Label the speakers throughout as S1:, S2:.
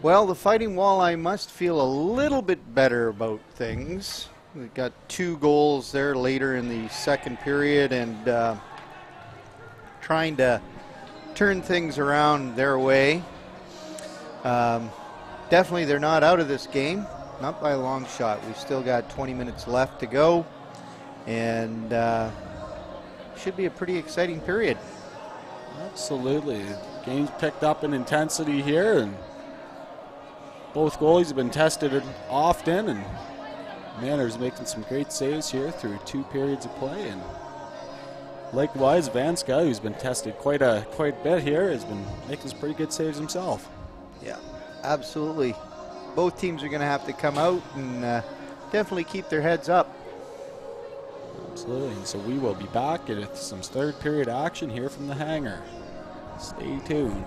S1: Well, the Fighting Walleye must feel a little bit better about things. We got 2 goals there later in the second period, and trying to turn things around their way. Definitely they're not out of this game, not by a long shot. We've still got 20 minutes left to go, and should be a pretty exciting period.
S2: Absolutely. Game's picked up in intensity here, and both goalies have been tested often, and Manor's making some great saves here through 2 periods of play. And likewise, Vanska, who's been tested quite a bit here, has been making some pretty good saves himself.
S1: Yeah, absolutely. Both teams are going to have to come out and definitely keep their heads up.
S2: Absolutely. And so we will be back at some third period action here from the hangar. Stay tuned.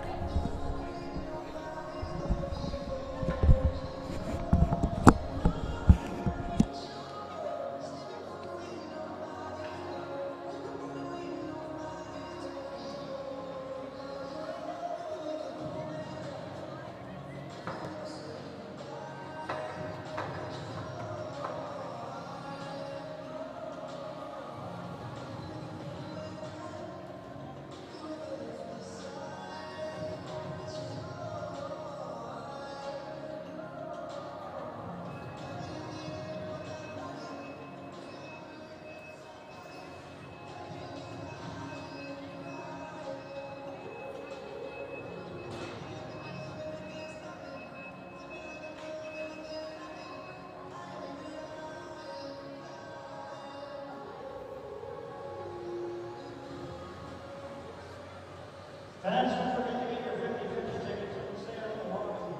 S3: Fans don't forget to get your 50/50 tickets on sale in the lobby.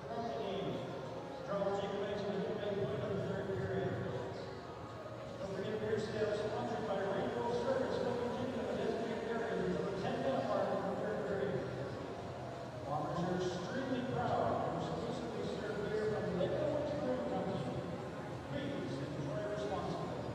S3: Throughout the game, Charles Jacobs was the big win of the third period. Don't forget beer sales sponsored by Rainbow Service will continue in the designated area until the 10-minute mark of the third period. Bombers are extremely proud to exclusively serve beer from Lakeland Brewing Company. Please enjoy responsibly.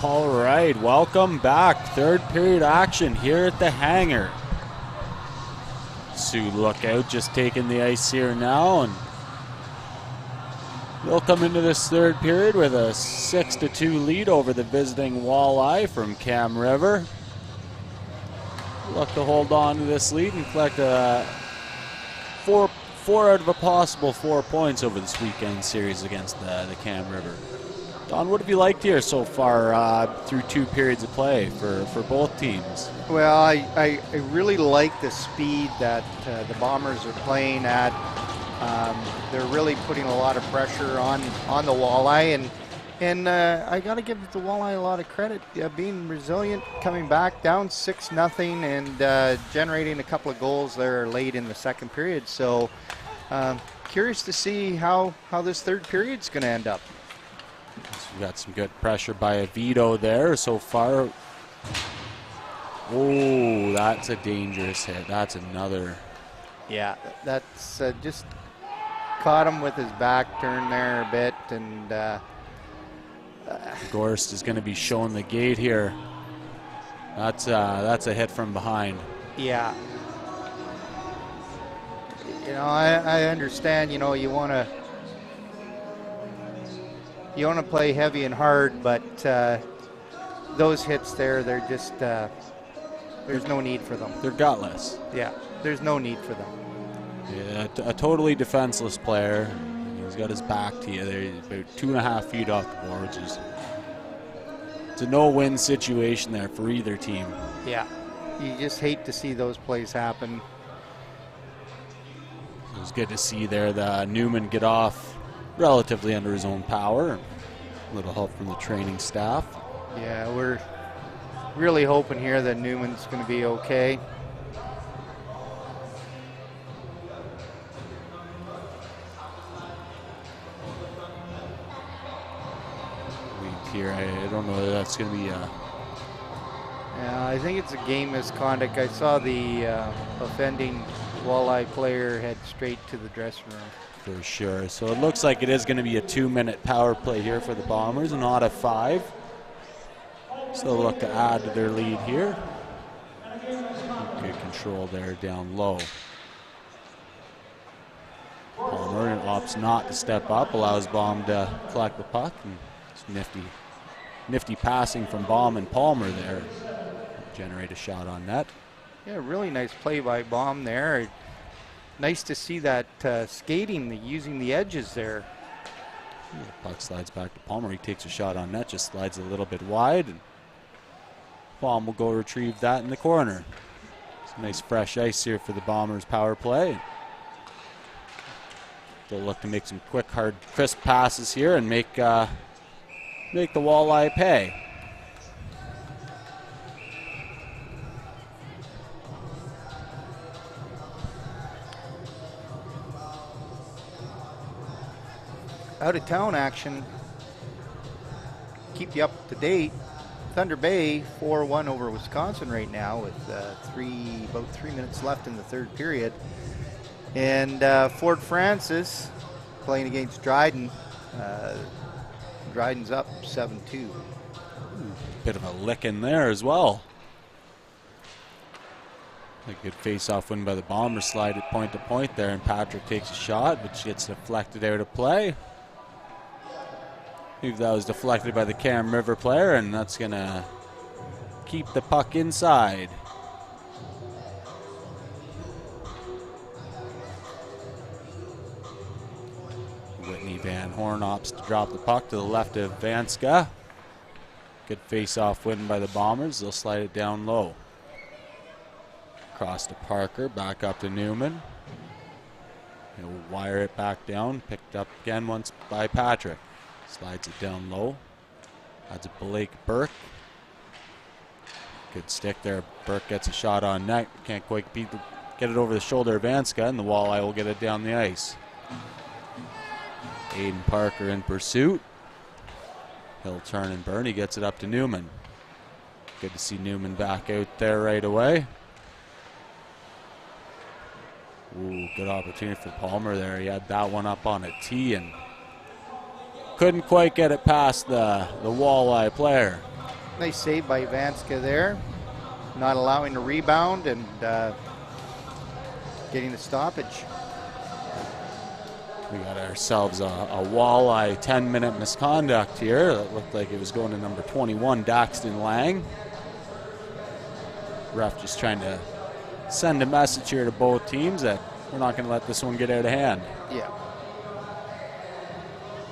S2: All right, welcome back. Third period action here at the hangar. Sioux Lookout just taking the ice here now, and they'll come into this third period with a 6-2 lead over the visiting Walleye from Cam River. Look to hold on to this lead and collect four out of a possible 4 points over this weekend series against the Cam River. Don, what have you liked here so far through 2 periods of play for both teams?
S1: Well, I really like the speed that the Bombers are playing at. They're really putting a lot of pressure on the Walleye, and I got to give the Walleye a lot of credit, being resilient, coming back down 6-0 and generating a couple of goals there late in the second period. So curious to see how this third period's going to end up.
S2: So we got some good pressure by Vito there so far. Oh, that's a dangerous hit. That's another.
S1: Yeah, that's just caught him with his back turned there a bit, and
S2: Gorst is going to be showing the gate here. That's a hit from behind.
S1: yeah. You know, I understand. You know, you want to play heavy and hard, but those hits there, they're just there's no need for them.
S2: They're gutless.
S1: Yeah, there's no need for them.
S2: Yeah, a totally defenseless player. He's got his back to you there. He's about 2.5 feet off the boards. It's a no-win situation there for either team.
S1: Yeah, you just hate to see those plays happen.
S2: It was good to see there the Newman get off relatively under his own power. A little help from the training staff.
S1: Yeah, we're really hoping here that Newman's going to be okay.
S2: Here, I don't know if that's going to be
S1: Yeah, I think it's a game misconduct. I saw the offending Walleye player head straight to the dressing room.
S2: for sure. So it looks like it is going to be a 2-minute power play here for the Bombers, not a 5. So they'll look to add to their lead here. Good control there down low. Palmer opts not to step up, allows Baum to collect the puck. And it's nifty passing from Baum and Palmer there. Generate a shot on net.
S1: Yeah, really nice play by Baum there. Nice to see that skating, using the edges there.
S2: The puck slides back to Palmer. He takes a shot on net, just slides a little bit wide. And Baum will go retrieve that in the corner. Some nice fresh ice here for the Bombers power play. They'll look to make some quick, hard, crisp passes here and make the Walleye pay.
S1: Out of town action. Keep you up to date. Thunder Bay 4-1 over Wisconsin right now with about 3 minutes left in the third period. And Fort Francis playing against Dryden. Dryden's up 7-2.
S2: Bit of a lick in there as well. A good face-off win by the Bombers. Slide it point to point there, and Patrick takes a shot, which gets deflected out of play. I believe that was deflected by the Cam River player, and that's going to keep the puck inside. Whitney Van Horn opts to drop the puck to the left of Vanska. Good face-off win by the Bombers. They'll slide it down low. Across to Parker, back up to Newman. He'll wire it back down, picked up again once by Patrick. Slides it down low. That's Blake Burke. Good stick there. Burke gets a shot on net. Can't quite get it over the shoulder of Vanska, and the Walleye will get it down the ice. Aiden Parker in pursuit. He'll turn and burn. He gets it up to Newman. Good to see Newman back out there right away. Ooh, good opportunity for Palmer there. He had that one up on a tee and couldn't quite get it past the Walleye player.
S1: Nice save by Vanska there. Not allowing a rebound and getting the stoppage.
S2: We got ourselves a Walleye 10-minute misconduct here. That looked like it was going to number 21, Daxton Lang. Ref just trying to send a message here to both teams that we're not going to let this one get out of hand.
S1: Yeah.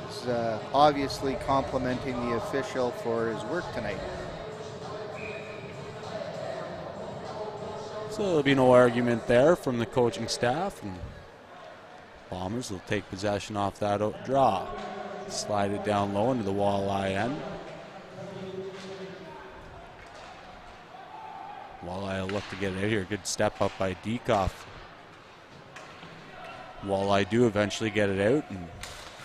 S1: He's obviously complimenting the official for his work tonight.
S2: So there'll be no argument there from the coaching staff, and Bombers will take possession off that draw. Slide it down low into the Walleye end. Walleye will look to get it out here. Good step up by Dekoff. Walleye do eventually get it out, and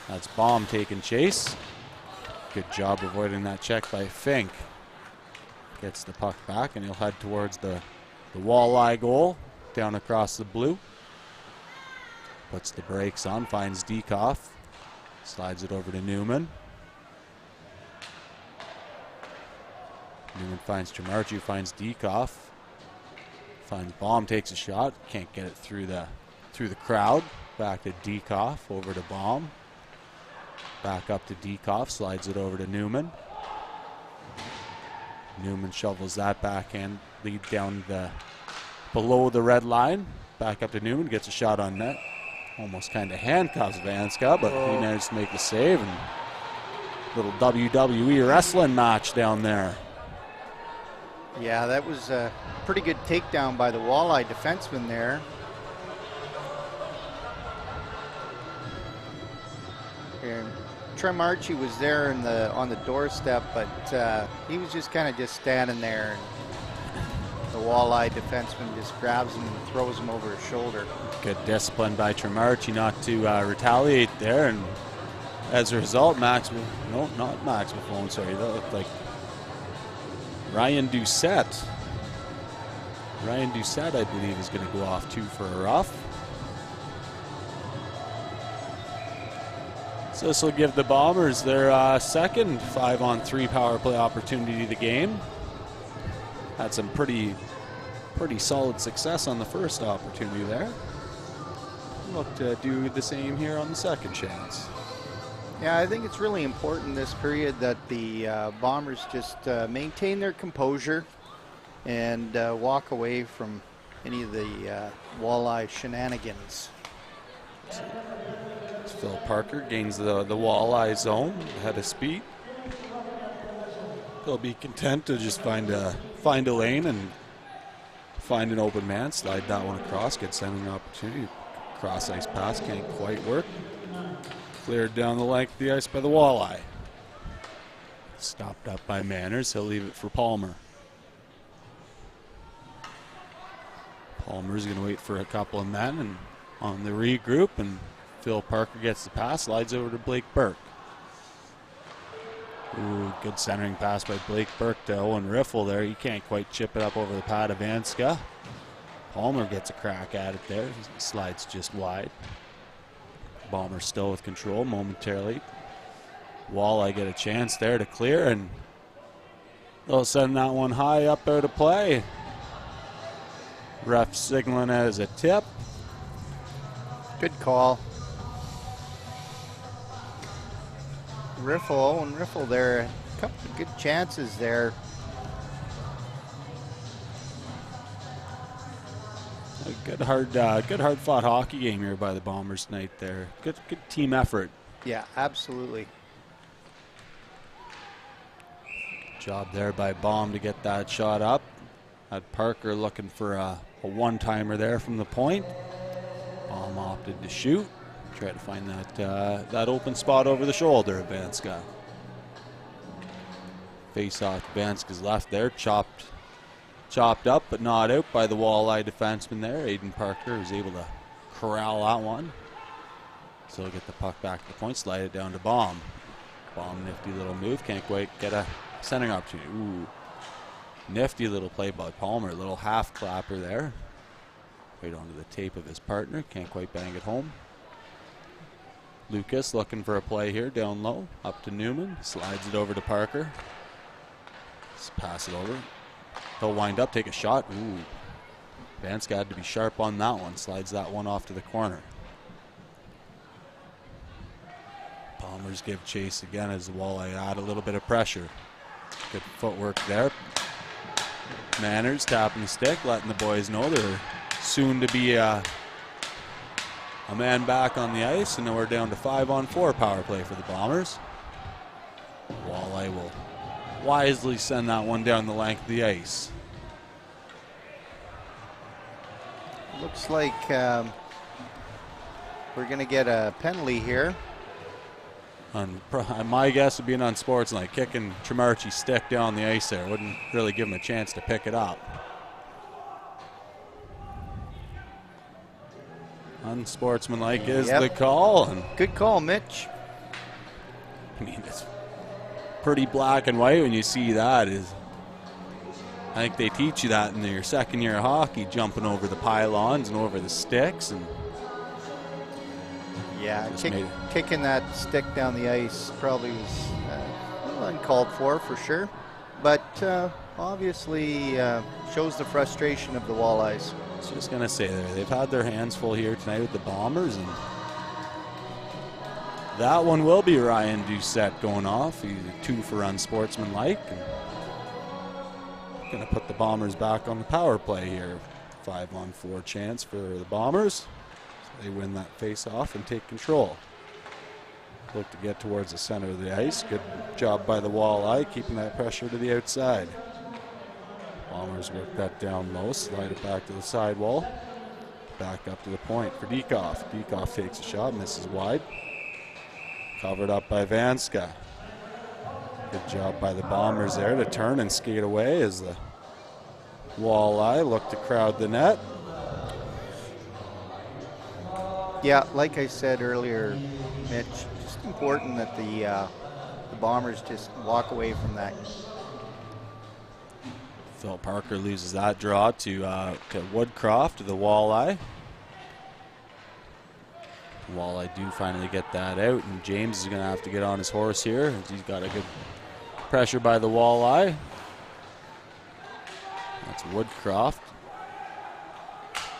S2: that's Baum taking chase. Good job avoiding that check by Fink. Gets the puck back, and he'll head towards the Walleye goal, down across the blue. Puts the brakes on, finds Dekoff. Slides it over to Newman. Newman finds Tremarchi, finds Dekoff. Finds Baum, takes a shot. Can't get it through the crowd. Back to Dekoff, over to Baum. Back up to Dekoff, slides it over to Newman. Newman shovels that backhand lead down below the red line. Back up to Newman, gets a shot on net. Almost kind of handcuffs Vanska, but he managed to make the save. And little WWE wrestling match down there.
S1: Yeah, that was a pretty good takedown by the Walleye defenseman there. And Tremarchi was there on the doorstep, but he was just kind of just standing there. And the Walleye defenseman just grabs him and throws him over his shoulder.
S2: Good discipline by Tremarchi not to retaliate there, and as a result, not Max Buffon, sorry, that looked like Ryan Doucette. Ryan Doucette, I believe, is going to go off too for a rough. So this will give the Bombers their second 5-on-3 power play opportunity of the game. Had some pretty solid success on the first opportunity there. Look to do the same here on the second chance.
S1: Yeah, I think it's really important this period that the Bombers just maintain their composure and walk away from any of the Walleye shenanigans.
S2: Phil Parker gains the Walleye zone ahead of speed. He'll be content to just find a lane and find an open man, slide that one across, get sending opportunity. Cross ice pass can't quite work. Cleared down the length of the ice by the Walleye. Stopped up by Manners. He'll leave it for Palmer. Palmer's going to wait for a couple of men and on the regroup, and Phil Parker gets the pass, slides over to Blake Burke. Ooh, good centering pass by Blake Burke to Owen Riffle there. He can't quite chip it up over the pad of Vanska. Palmer gets a crack at it there. Slides just wide. Bombers still with control momentarily. Walleye get a chance there to clear, and they'll send that one high up out of play. Ref signaling it as a tip.
S1: Good call. Owen Riffle there. A couple of good chances there.
S2: A good hard fought hockey game here by the Bombers tonight there. Good team effort.
S1: Yeah, absolutely.
S2: Job there by Baum to get that shot up. Had Parker looking for a one-timer there from the point. Baum opted to shoot. Try to find that open spot over the shoulder of Vanska. Face off to Vanska's left there. Chopped up but not out by the Walleye defenseman there. Aiden Parker was able to corral that one. So he'll get the puck back to the point, slide it down to Baum. Baum, nifty little move, can't quite get a centering opportunity. Ooh, nifty little play by Palmer, little half clapper there. Right onto the tape of his partner, can't quite bang it home. Lucas looking for a play here, down low, up to Newman, slides it over to Parker. Let's pass it over. He'll wind up, take a shot. Ooh. Vanska had to be sharp on that one. Slides that one off to the corner. Bombers give chase again as the Walleye add a little bit of pressure. Good footwork there. Manners tapping the stick, letting the boys know they're soon to be a man back on the ice, and then we're down to 5-on-4 power play for the Bombers. Walleye will wisely send that one down the length of the ice.
S1: Looks like we're going to get a penalty here.
S2: My guess would be an unsportsmanlike, kicking Tremarchi's stick down the ice there. Wouldn't really give him a chance to pick it up. Unsportsmanlike is the call. And
S1: good call, Mitch.
S2: I mean, it's pretty black and white when you see that. I think they teach you that in your second year of hockey, jumping over the pylons and over the sticks. And
S1: yeah, kicking that stick down the ice probably was a little uncalled for sure. But obviously shows the frustration of the Walleyes.
S2: I was just going to say they've had their hands full here tonight with the Bombers. And that one will be Ryan Doucette going off. He's a 2 for unsportsmanlike. And going to put the Bombers back on the power play here. 5-on-4 chance for the Bombers. So they win that face-off and take control. Look to get towards the center of the ice. Good job by the Walleye, keeping that pressure to the outside. Bombers work that down low, slide it back to the sidewall. Back up to the point for Diekoff. Diekoff takes a shot, misses wide. Covered up by Vanska. Good job by the Bombers there to turn and skate away as the Walleye look to crowd the net.
S1: Yeah, like I said earlier, Mitch, just important that the Bombers just walk away from that.
S2: Phil Parker loses that draw to Woodcroft, the Walleye. Walleye do finally get that out, and James is going to have to get on his horse here. He's got a good pressure by the Walleye. That's Woodcroft.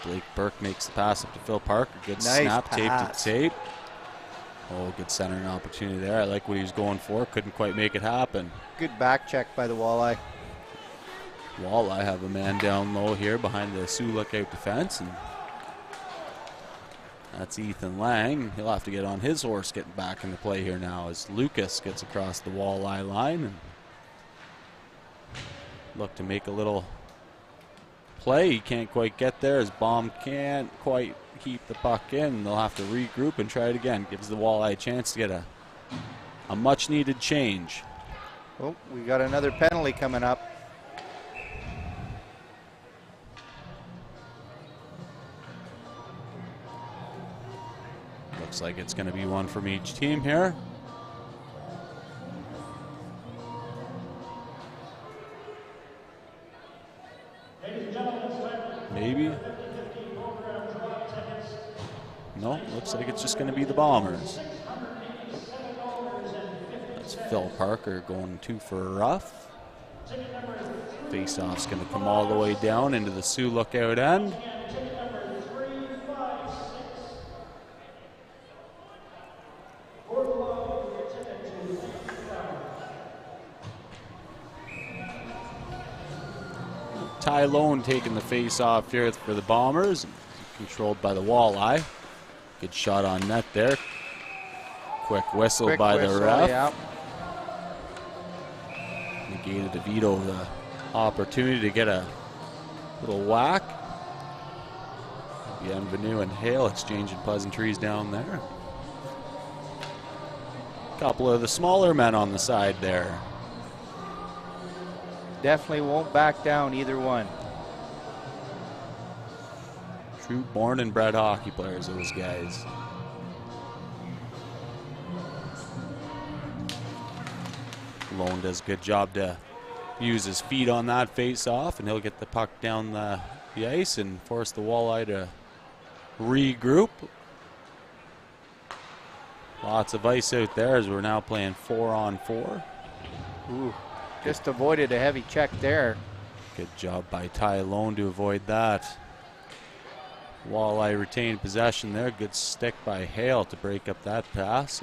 S2: Blake Burke makes the pass up to Phil Parker. Good
S1: nice
S2: snap,
S1: pass.
S2: tape to tape. Oh, good centering opportunity there. I like what he was going for. Couldn't quite make it happen.
S1: Good back check by the Walleye.
S2: Walleye have a man down low here behind the Sioux lookout defense, and that's Ethan Lang. He'll have to get on his horse getting back into play here now as Lucas gets across the Walleye line and look to make a little play. He can't quite get there as Baum can't quite keep the puck in. They'll have to regroup and try it again. Gives the Walleye a chance to get a much needed change.
S1: Oh, we got another penalty coming up.
S2: Looks like it's going to be one from each team here. Maybe. No, looks like it's just going to be the Bombers. That's Phil Parker going 2 for a rough. Face-off's going to come all the way down into the Sioux lookout end. Ty Lone taking the face off here for the Bombers, controlled by the Walleye. Good shot on net there. Quick whistle by the ref.
S1: Yeah.
S2: Negated DeVito the opportunity to get a little whack. Bienvenue and Hale exchanging pleasantries down there. Couple of the smaller men on the side there.
S1: Definitely won't back down, either one.
S2: True born and bred hockey players, those guys. Lone does a good job to use his feet on that face-off, and he'll get the puck down the ice and force the Walleye to regroup. Lots of ice out there as we're now playing 4-on-4.
S1: Ooh. Just avoided a heavy check there.
S2: Good job by Ty Lone to avoid that. Walleye retained possession there. Good stick by Hale to break up that pass.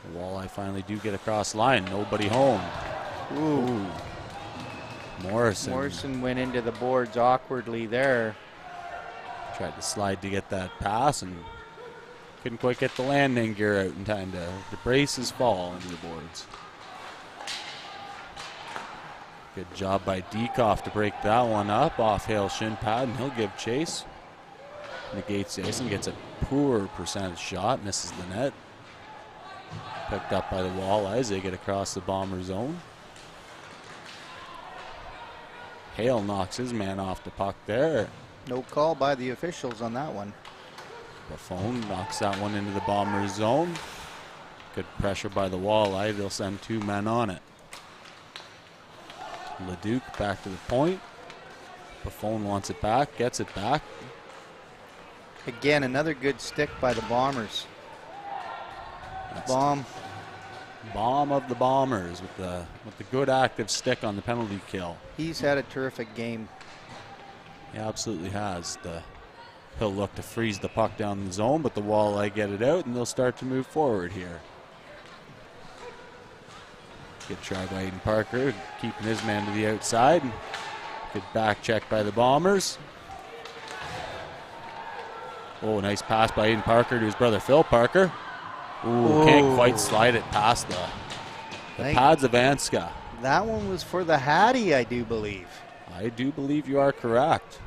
S2: The Walleye finally do get across the line. Nobody home.
S1: Ooh.
S2: Morrison
S1: went into the boards awkwardly there.
S2: tried to slide to get that pass and couldn't quite get the landing gear out in time to brace his fall into the boards. Good job by Dekoff to break that one up off Hale's shin pad, and he'll give chase. Negates the ice and gets a poor percentage shot, misses the net. Picked up by the Walleyes. They get across the Bomber zone. Hale knocks his man off the puck there.
S1: No call by the officials on that one.
S2: Buffon knocks that one into the Bomber zone. Good pressure by the Walleye. They'll send 2 men on it. Leduc back to the point. Buffon wants it back, gets it back.
S1: Again, another good stick by the Bombers.
S2: That's
S1: Bomb
S2: of the Bombers with the good active stick on the penalty kill.
S1: He's had a terrific game.
S2: He absolutely has. He'll look to freeze the puck down the zone, but the Walleye get it out, and they'll start to move forward here. Good try by Aiden Parker, keeping his man to the outside. Good back check by the Bombers. Oh, nice pass by Aiden Parker to his brother Phil Parker. Ooh, can't quite slide it past the pads of Anska.
S1: That one was for the Hattie, I do believe.
S2: I do believe you are correct.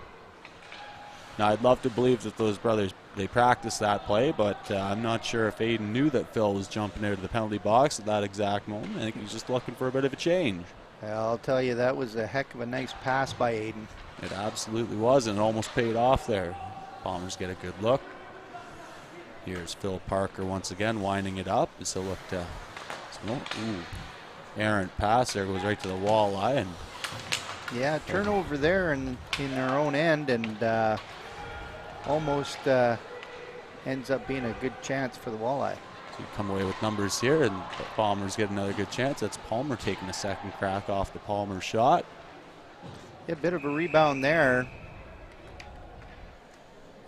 S2: Now, I'd love to believe that those brothers, they practiced that play, but I'm not sure if Aiden knew that Phil was jumping out of the penalty box at that exact moment. I think he's just looking for a bit of a change.
S1: I'll tell you, that was a heck of a nice pass by Aiden.
S2: It absolutely was, and it almost paid off there. Bombers get a good look. Here's Phil Parker once again winding it up. So look to, errant pass there, goes right to the Walleye. And
S1: yeah, turnover there in their own end, and almost ends up being a good chance for the Walleye.
S2: So you come away with numbers here, and the Bombers get another good chance. That's Palmer taking a second crack off the Palmer shot.
S1: Yeah, a bit of a rebound there.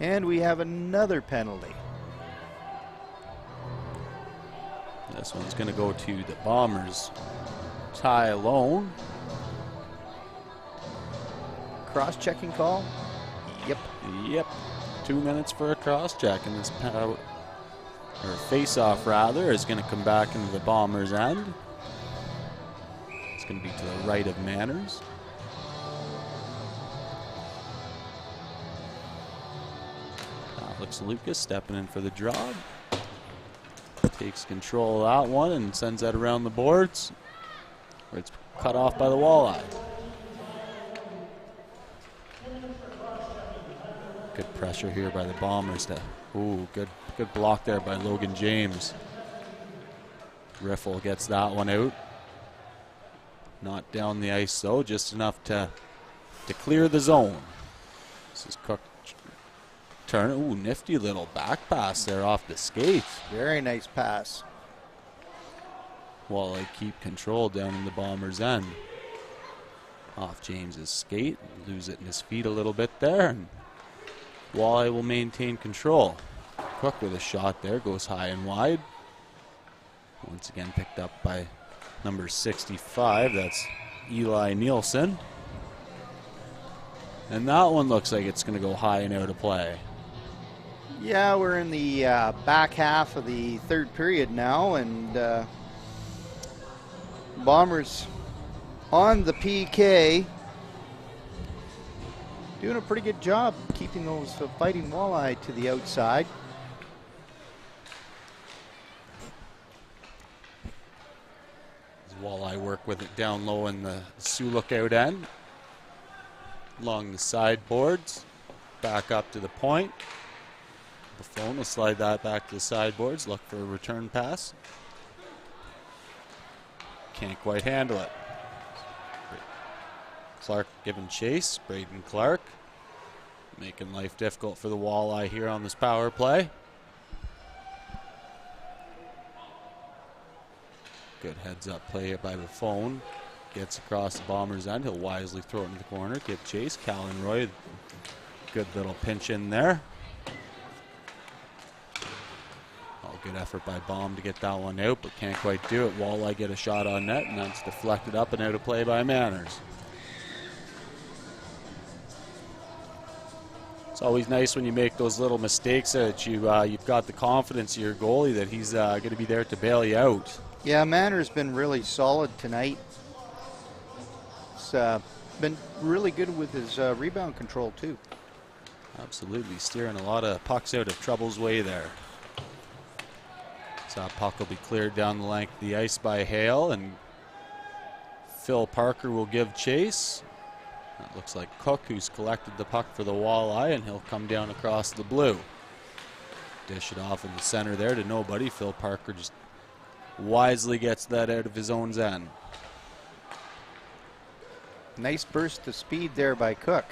S1: And we have another penalty.
S2: This one's going to go to the Bombers. Ty Lone.
S1: Cross-checking call? Yep.
S2: 2 minutes for a cross-check, and this face-off rather is going to come back into the Bombers' end. It's going to be to the right of Manners. Alex Lucas stepping in for the draw. Takes control of that one and sends that around the boards, where it's cut off by the Walleye. Good pressure here by the Bombers. Good block there by Logan James. Riffle gets that one out. Not down the ice though, just enough to clear the zone. This is Cook. Turn. Ooh, nifty little back pass there off the skate.
S1: Very nice pass.
S2: Walleye keep control down in the Bombers' end. Off James's skate. Lose it in his feet a little bit there. And Walleye will maintain control. Cook with a shot there. Goes high and wide. Once again picked up by number 65. That's Eli Nielsen. And that one looks like it's going to go high and out of play.
S1: Yeah, we're in the back half of the third period now, and Bombers on the PK. Doing a pretty good job keeping those fighting Walleye to the outside.
S2: Walleye work with it down low in the Sioux lookout end. Along the sideboards, back up to the point. Buffon will slide that back to the sideboards, look for a return pass. Can't quite handle it. Clark giving chase, Braden Clark. Making life difficult for the Walleye here on this power play. Good heads-up play by the phone. Gets across the Bombers' end. He'll wisely throw it in the corner. Give chase. Callan Roy, good little pinch in there. Good effort by Baum to get that one out, but can't quite do it. Walleye get a shot on net, and that's deflected up and out of play by Manners. It's always nice when you make those little mistakes that you've got the confidence in your goalie that he's going to be there to bail you out.
S1: Yeah, Manners been really solid tonight. He's been really good with his rebound control, too.
S2: Absolutely, steering a lot of pucks out of Trouble's way there. So puck will be cleared down the length of the ice by Hale, and Phil Parker will give chase. That looks like Cook, who's collected the puck for the Walleye, and he'll come down across the blue. Dish it off in the center there to nobody. Phil Parker just wisely gets that out of his own end.
S1: Nice burst of speed there by Cook.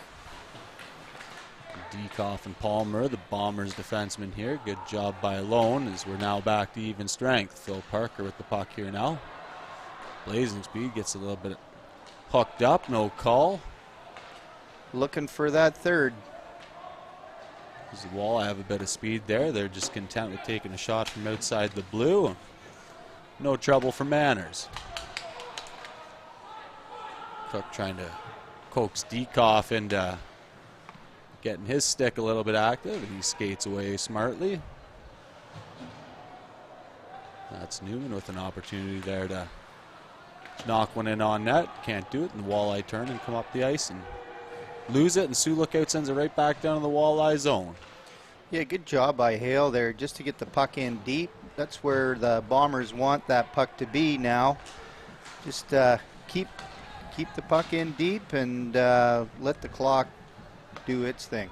S2: Dekoff and Palmer, the Bombers defenseman here. Good job by Lone as we're now back to even strength. Phil Parker with the puck here now. Blazing speed, gets a little bit hooked up, no call.
S1: Looking for that third.
S2: Does the Walleye have a bit of speed there? They're just content with taking a shot from outside the blue. No trouble for Manners. Cook trying to coax Dekoff into getting his stick a little bit active, and he skates away smartly. That's Newman with an opportunity there to knock one in on net. Can't do it, and the Walleye turn and come up the ice and lose it, and Sioux Lookout sends it right back down to the Walleye zone.
S1: Yeah, good job by Hale there just to get the puck in deep. That's where the Bombers want that puck to be now. Just keep the puck in deep and let the clock do its thing.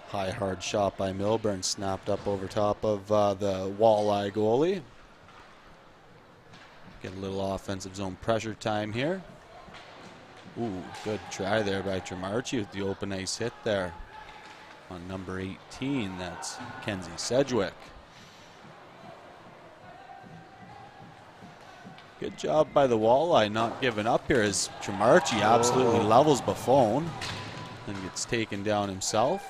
S2: High hard shot by Milburn, snapped up over top of the Walleye goalie. Get a little offensive zone pressure time here. Ooh, good try there by Tremarchi with the open ice hit there on number 18. That's Kenzie Sedgwick. Good job by the Walleye not giving up here as Tremarchi absolutely levels Buffon and gets taken down himself.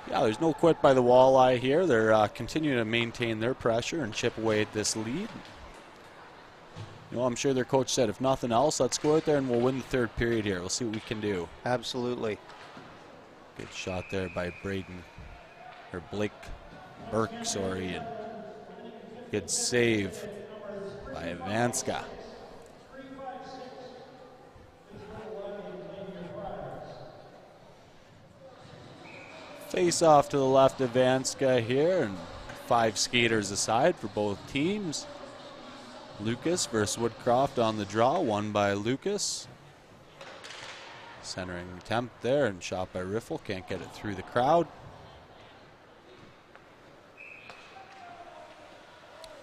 S2: Yeah, there's no quit by the Walleye here. They're continuing to maintain their pressure and chip away at this lead. You know, I'm sure their coach said, if nothing else, let's go out there and we'll win the third period here. We'll see what we can do.
S1: Absolutely.
S2: Good shot there by Blake Burke, and good save by Ivanska. Face off to the left of Ivanska here, and 5 skaters aside for both teams. Lucas versus Woodcroft on the draw, won by Lucas. Centering attempt there, and shot by Riffle, can't get it through the crowd.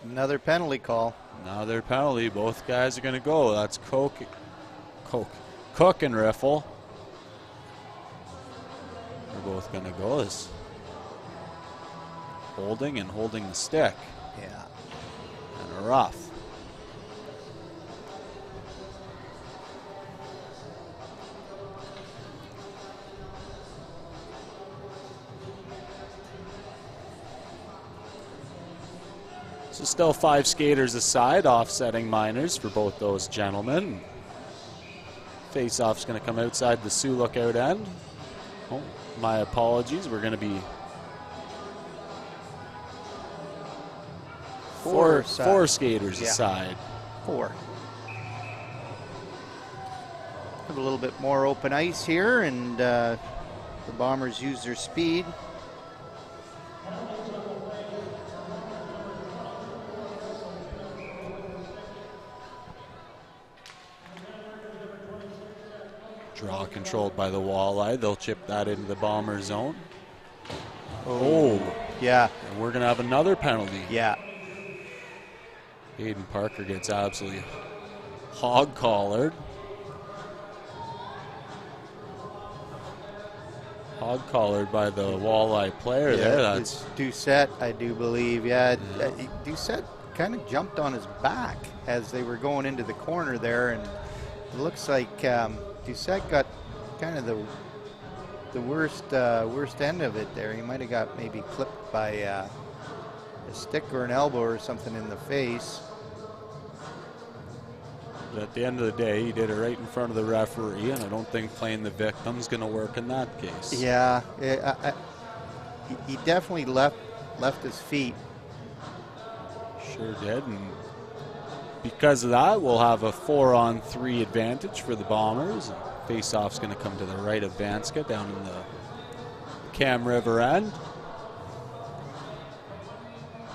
S1: Another penalty call.
S2: Another penalty. Both guys are going to go. That's Cook and Riffle. They're both going to go. This holding the stick.
S1: Yeah.
S2: And a rough. So still 5 skaters aside, offsetting minors for both those gentlemen. Face-off's going to come outside the Sioux Lookout end. Oh, my apologies. We're going to be four skaters aside.
S1: 4. Have a little bit more open ice here, and the Bombers use their speed.
S2: Draw controlled by the Walleye. They'll chip that into the Bomber zone. Oh.
S1: Yeah.
S2: And we're going to have another penalty.
S1: Yeah.
S2: Aiden Parker gets absolutely hog-collared. Hog-collared by the Walleye player there. That's
S1: Doucette, I do believe. Yeah, Doucette kind of jumped on his back as they were going into the corner there, and it looks like Doucette got kind of the worst end of it there. He might have got maybe clipped by a stick or an elbow or something in the face.
S2: But at the end of the day, he did it right in front of the referee, and I don't think playing the victim's going to work in that case.
S1: Yeah, he definitely left his feet.
S2: Sure did, and because of that, we'll have a 4-on-3 advantage for the Bombers. Face-off's going to come to the right of Vanska down in the Cam River end.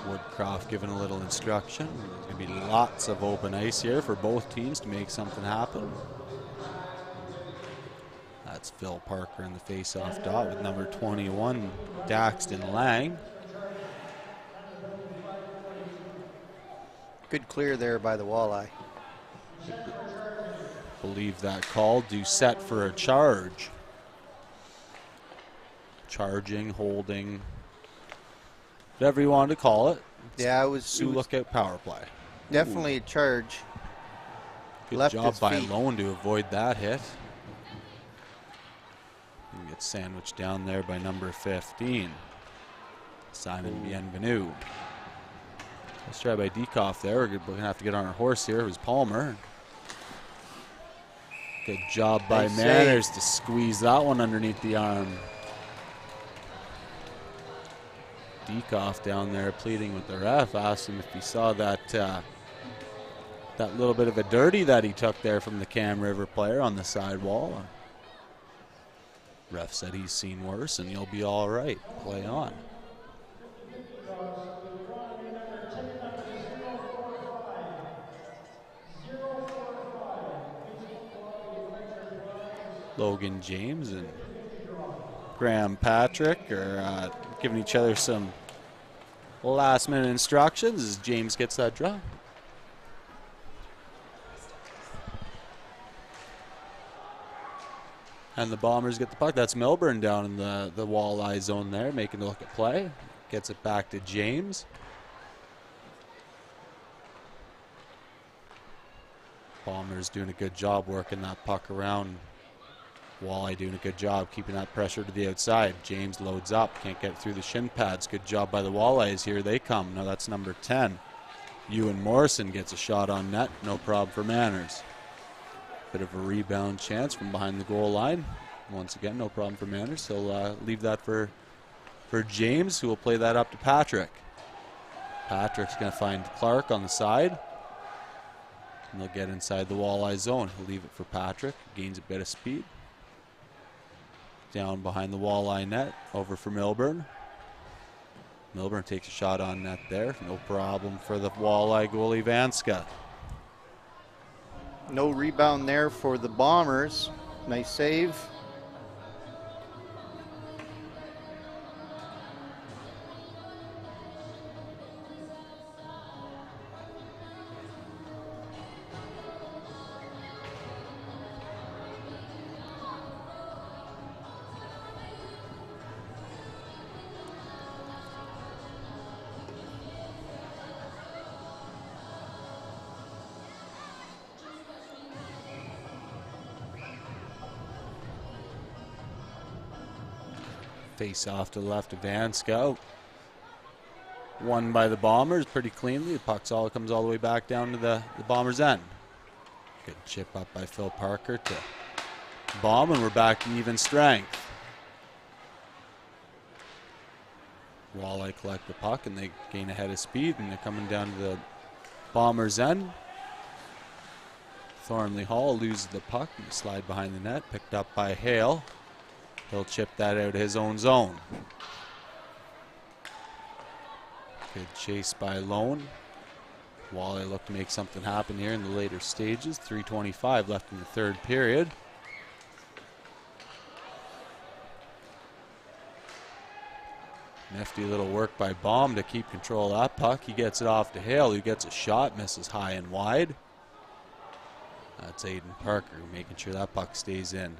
S2: Woodcroft giving a little instruction. There's going to be lots of open ice here for both teams to make something happen. That's Phil Parker in the face-off dot with number 21, Daxton Lang.
S1: Good clear there by the Walleye.
S2: Believe that call. Doucette for a charge. Charging, holding, whatever you wanted to call it.
S1: Yeah, it was
S2: Sioux lookout power play.
S1: Definitely a charge.
S2: Good
S1: Left
S2: job
S1: his
S2: by
S1: feet.
S2: Lone to avoid that hit. And gets sandwiched down there by number 15, Simon Bienvenu. Let's try by Dekoff there. We're going to have to get on our horse here. It was Palmer. Good job by
S1: Nice
S2: Manners
S1: save.
S2: to squeeze that one underneath the arm. Dekoff down there pleading with the ref. Asked him if he saw that that little bit of a dirty that he took there from the Cam River player on the sidewall. Ref said he's seen worse and you'll be all right. Play on. Logan James and Graham Patrick are giving each other some last minute instructions as James gets that draw. And the Bombers get the puck. That's Milburn down in the Walleye zone there, making a look at play. Gets it back to James. Bombers doing a good job working that puck around. Walleye doing a good job keeping that pressure to the outside. James loads up, can't get through the shin pads. Good job by the Walleyes. Here they come. Now that's number 10. Ewan Morrison gets a shot on net. No problem for Manners. Bit of a rebound chance from behind the goal line. Once again, no problem for Manners. He'll leave that for James, who will play that up to Patrick. Patrick's going to find Clark on the side. And they'll get inside the Walleye zone. He'll leave it for Patrick. Gains a bit of speed. Down behind the Walleye net. Over for Milburn. Milburn takes a shot on net there. No problem for the Walleye goalie Vanska.
S1: No rebound there for the Bombers. Nice save.
S2: Face off to the left of Vanska. Won by the Bombers pretty cleanly. The puck comes all the way back down to the Bombers' end. Good chip up by Phil Parker to Bomb, and we're back to even strength. Walleye collect the puck, and they gain ahead of speed, and they're coming down to the Bombers' end. Thornley Hall loses the puck and slide behind the net, picked up by Hale. He'll chip that out of his own zone. Good chase by Lone. Walleye look to make something happen here in the later stages. 3:25 left in the third period. Nifty little work by Baum to keep control of that puck. He gets it off to Hale, who gets a shot, misses high and wide. That's Aiden Parker making sure that puck stays in.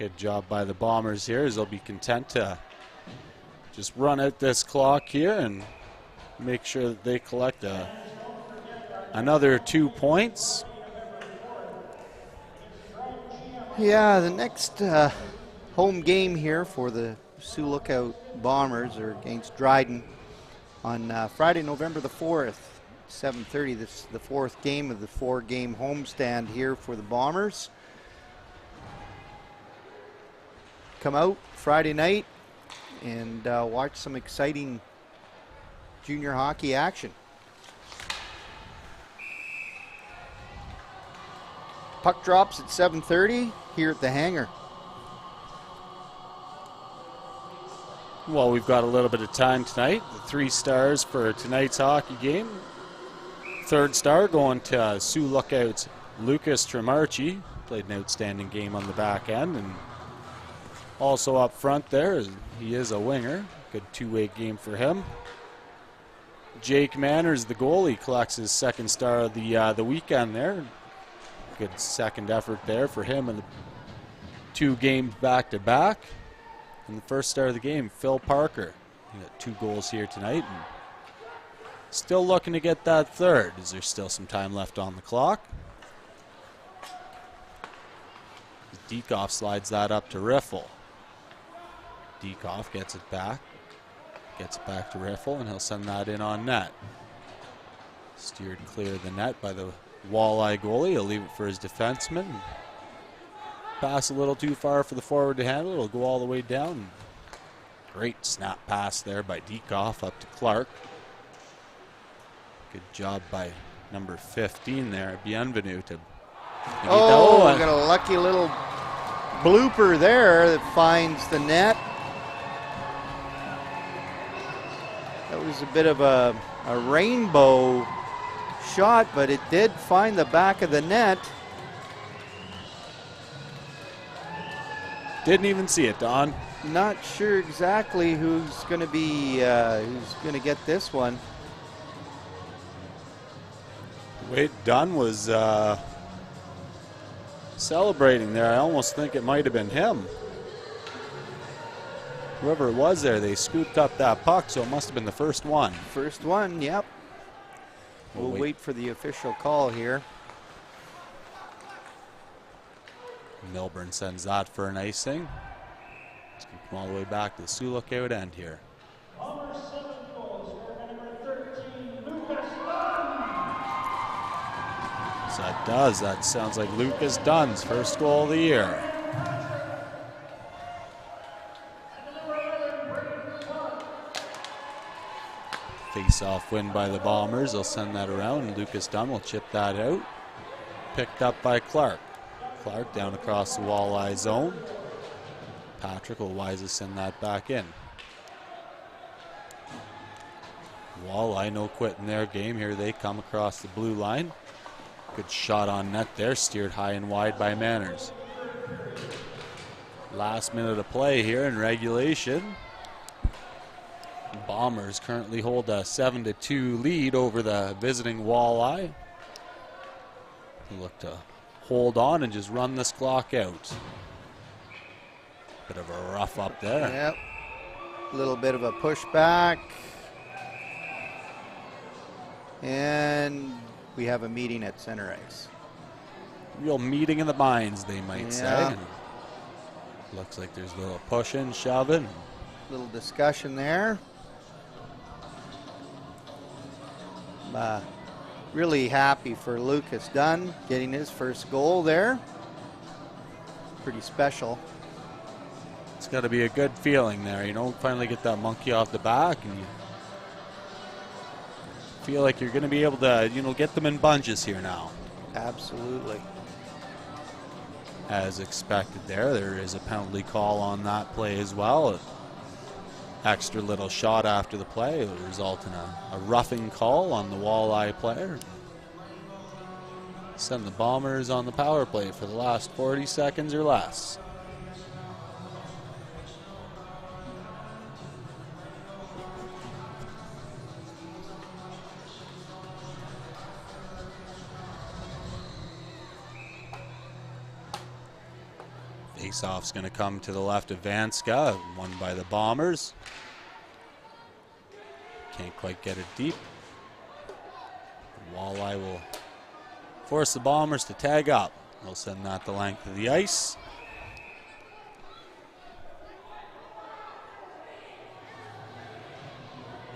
S2: Good job by the Bombers here, as they'll be content to just run out this clock here and make sure that they collect another 2 points.
S1: Yeah, the next home game here for the Sioux Lookout Bombers are against Dryden on Friday, November the 4th, 7:30. This is the 4th game of the 4-game homestand here for the Bombers. Come out Friday night and watch some exciting junior hockey action. Puck drops at 7:30 here at the hangar.
S2: Well, we've got a little bit of time tonight. The 3 stars for tonight's hockey game. 3rd star going to Sioux Lookout's Lucas Tremarchi. Played an outstanding game on the back end. And also up front there, he is a winger. Good 2-way game for him. Jake Manners, the goalie, collects his 2nd star of the weekend there. Good second effort there for him in the 2 games back-to-back. And the 1st star of the game, Phil Parker. He got 2 goals here tonight. And still looking to get that 3rd, as there's still some time left on the clock. Diekoff slides that up to Riffle. Diekoff gets it back. Gets it back to Riffle, and he'll send that in on net. Steered clear of the net by the Walleye goalie. He'll leave it for his defenseman. Pass a little too far for the forward to handle. It'll go all the way down. Great snap pass there by Diekoff up to Clark. Good job by number 15 there, Bienvenu.
S1: Oh, got a lucky little blooper there that finds the net. That was a bit of a rainbow shot, but it did find the back of the net.
S2: Didn't even see it, Don.
S1: Not sure exactly who's going to be who's going to get this one.
S2: Wade Dunn was celebrating there. I almost think it might have been him. Whoever it was there, they scooped up that puck, so it must have been the first one.
S1: First one, yep. We'll wait for the official call here.
S2: Milburn sends that for an icing. It's going to come all the way back to the Sioux Lookout end here.
S3: Number 7 goal, scorer by number 13, Lucas Dunn.
S2: So that does. That sounds like Lucas Dunn's first goal of the year. Face-off win by the Bombers. They'll send that around, and Lucas Dunn will chip that out. Picked up by Clark. Clark down across the Walleye zone. Patrick will wisely send that back in. Walleye no quit in their game. Here they come across the blue line. Good shot on net there, steered high and wide by Manners. Last minute of play here in regulation. Bombers currently hold a 7-2 lead over the visiting Walleye. They look to hold on and just run this clock out. Bit of a rough up there.
S1: Yep. A little bit of a pushback. And we have a meeting at center ice.
S2: Real meeting in the minds, they might say.
S1: Yeah.
S2: And looks like there's a little pushing, shoving.
S1: Little discussion there. Really happy for Lucas Dunn getting his first goal there. Pretty special.
S2: It's got to be a good feeling there, you know, finally get that monkey off the back and you feel like you're going to be able to, you know, get them in bunches here now.
S1: Absolutely.
S2: As expected there is a penalty call on that play as well. Extra little shot after the play will result in a roughing call on the Walleye player. Send the Bombers on the power play for the last 40 seconds or less. Face-off's going to come to the left of Vanska, won by the Bombers. Can't quite get it deep. Walleye will force the Bombers to tag up. They'll send that the length of the ice.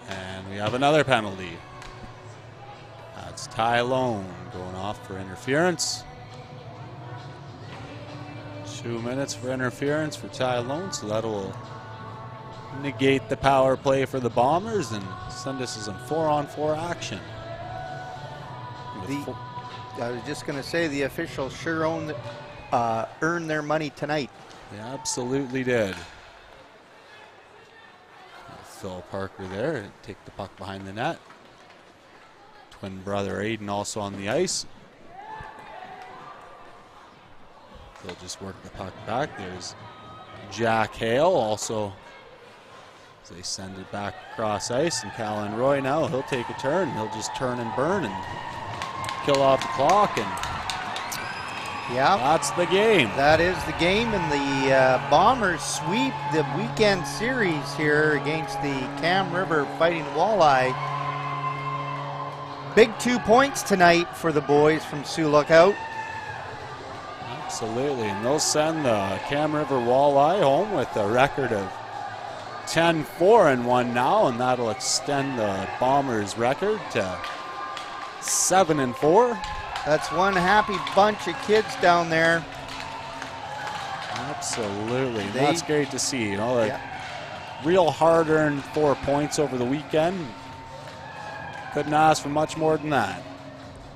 S2: And we have another penalty. That's Ty Lone going off for interference. 2 minutes for interference for Ty Lone, so that'll negate the power play for the Bombers and send us some 4-on-4 action.
S1: I was just going to say the officials sure earned their money tonight.
S2: They absolutely did. Phil Parker there, take the puck behind the net. Twin brother Aiden also on the ice. They'll just work the puck back. There's Jack Hale also as they send it back across ice. And Callan Roy now, he'll take a turn. He'll just turn and burn and kill off the clock. And
S1: yeah,
S2: that's the game.
S1: That is the game, and the Bombers sweep the weekend series here against the Cam River Fighting Walleye. Big 2 points tonight for the boys from Sioux Lookout.
S2: Absolutely, and they'll send the Cam River Walleye home with a record of 10-4-1 now, and that'll extend the Bombers' record to 7-4.
S1: That's one happy bunch of kids down there.
S2: Absolutely, that's great to see. You know, real hard-earned 4 points over the weekend. Couldn't ask for much more than that.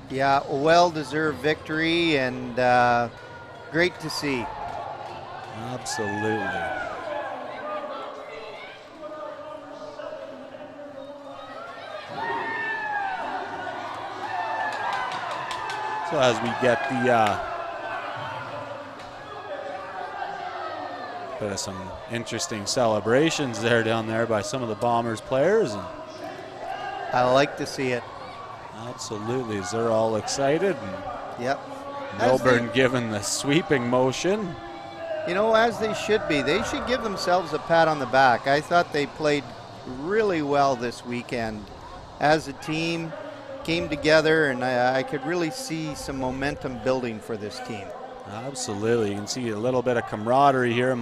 S1: Yeah, a well-deserved victory, and great to see.
S2: Absolutely. So as we get the bit of some interesting celebrations there down there by some of the Bombers players. And
S1: I like to see it.
S2: absolutely, as they're all excited. And
S1: yep.
S2: Milburn given the sweeping motion.
S1: You know, as they should be. They should give themselves a pat on the back. I thought they played really well this weekend. As a team, came together, and I could really see some momentum building for this team.
S2: Absolutely. You can see a little bit of camaraderie here